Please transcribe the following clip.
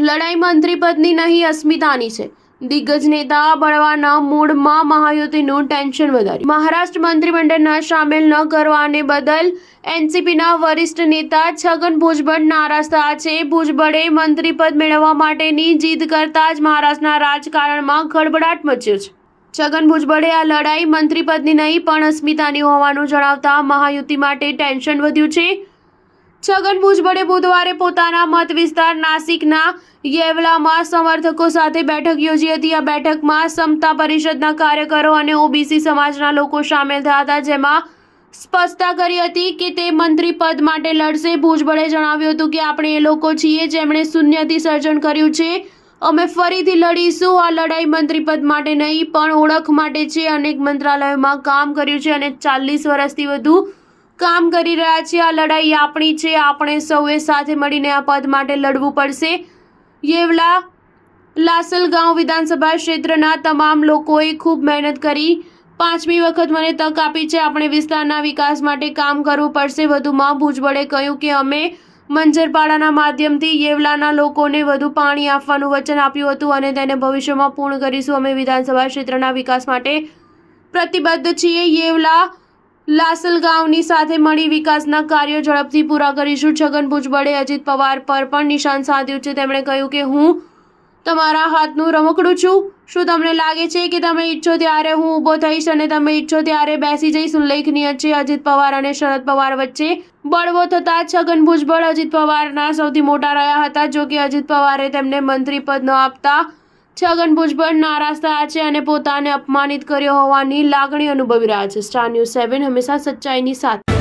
લડાઈ મંત્રીપદની નહીં અસ્મિતાની છે। દિગ્ગજ નેતા બળવાના મૂડમાં મહાયુતિનું ટેન્શન વધાર્યું। મહારાષ્ટ્ર મંત્રીમંડળના સામેલ ન કરવાને બદલ એનસીપીના વરિષ્ઠ નેતા છગન ભુજબળ નારાજ થયા છે। ભુજબળે મંત્રીપદ મેળવવા માટેની જીદ કરતા જ મહારાષ્ટ્રના રાજકારણમાં ખળભળાટ મચ્યો છે। છગન ભુજબળે આ લડાઈ મંત્રીપદની નહીં પણ અસ્મિતાની હોવાનું જણાવતા મહાયુતિ માટે ટેન્શન વધ્યું છે। છગન ભુજબળે બુધવારે પોતાના મત વિસ્તાર નાસિકના યેવલામાં સમર્થકો સાથે બેઠક યોજી હતી। આ બેઠકમાં સમતા પરિષદના કાર્યકરો અને ઓબીસી સમાજના લોકો સામેલ થયા હતા, જેમાં સ્પષ્ટતા કરી હતી કે તે મંત્રી પદ માટે લડશે। ભુજબળે જણાવ્યું હતું કે આપણે એ લોકો છીએ જેમણે શૂન્યથી સર્જન કર્યું છે। અમે ફરીથી લડીશું। આ લડાઈ મંત્રીપદ માટે નહીં પણ ઓળખ માટે છે। અનેક મંત્રાલયોમાં કામ કર્યું છે અને 40 વર્ષથી વધુ કામ કરી રહ્યા છે। આ લડાઈ આપણી છે। આપણે સૌએ સાથે મળીને આ પદ માટે લડવું પડશે। યેવલા લાસલગાંવ વિધાનસભા ક્ષેત્રના તમામ લોકોએ ખૂબ મહેનત કરી 5મી વખત મને તક આપી છે। આપણે વિસ્તારના વિકાસ માટે કામ કરવું પડશે। વધુમાં ભુજબળે કહ્યું કે અમે મંજરપાડાના માધ્યમથી યેવલાના લોકોને વધુ પાણી આપવાનું વચન આપ્યું હતું અને તેને ભવિષ્યમાં પૂર્ણ કરીશું। અમે વિધાનસભા ક્ષેત્રના વિકાસ માટે પ્રતિબદ્ધ છીએ। યેવલા લાસલગાંવની સાથે મળી વિકાસના કાર્યો ઝડપથી પૂરા કરીશું। છગન ભુજબળે અજીત પવાર પર પણ નિશાન સાધ્યું છે। તેમણે કહ્યું કે હું તમારા હાથનું રમકડું છું। શું તમને લાગે છે કે તમે ઈચ્છો ત્યારે હું ઊભો થઈશ અને તમે ઈચ્છો ત્યારે બેસી જઈશ? ઉલ્લેખનીય છે, અજીત પવાર અને શરદ પવાર વચ્ચે બળવો થતા છગન ભુજબળ અજીત પવારના સૌથી મોટા રહ્યા હતા। જો કે અજીત પવારે તેમને મંત્રીપદ ન આપતા છગન ભુજબળ નારાજ થયા છે અને પોતાને અપમાનિત કર્યો હોવાની લાગણી અનુભવી રહ્યા છે। સ્ટાર ન્યૂઝ 7 હંમેશા સચ્ચાઈની સાથે।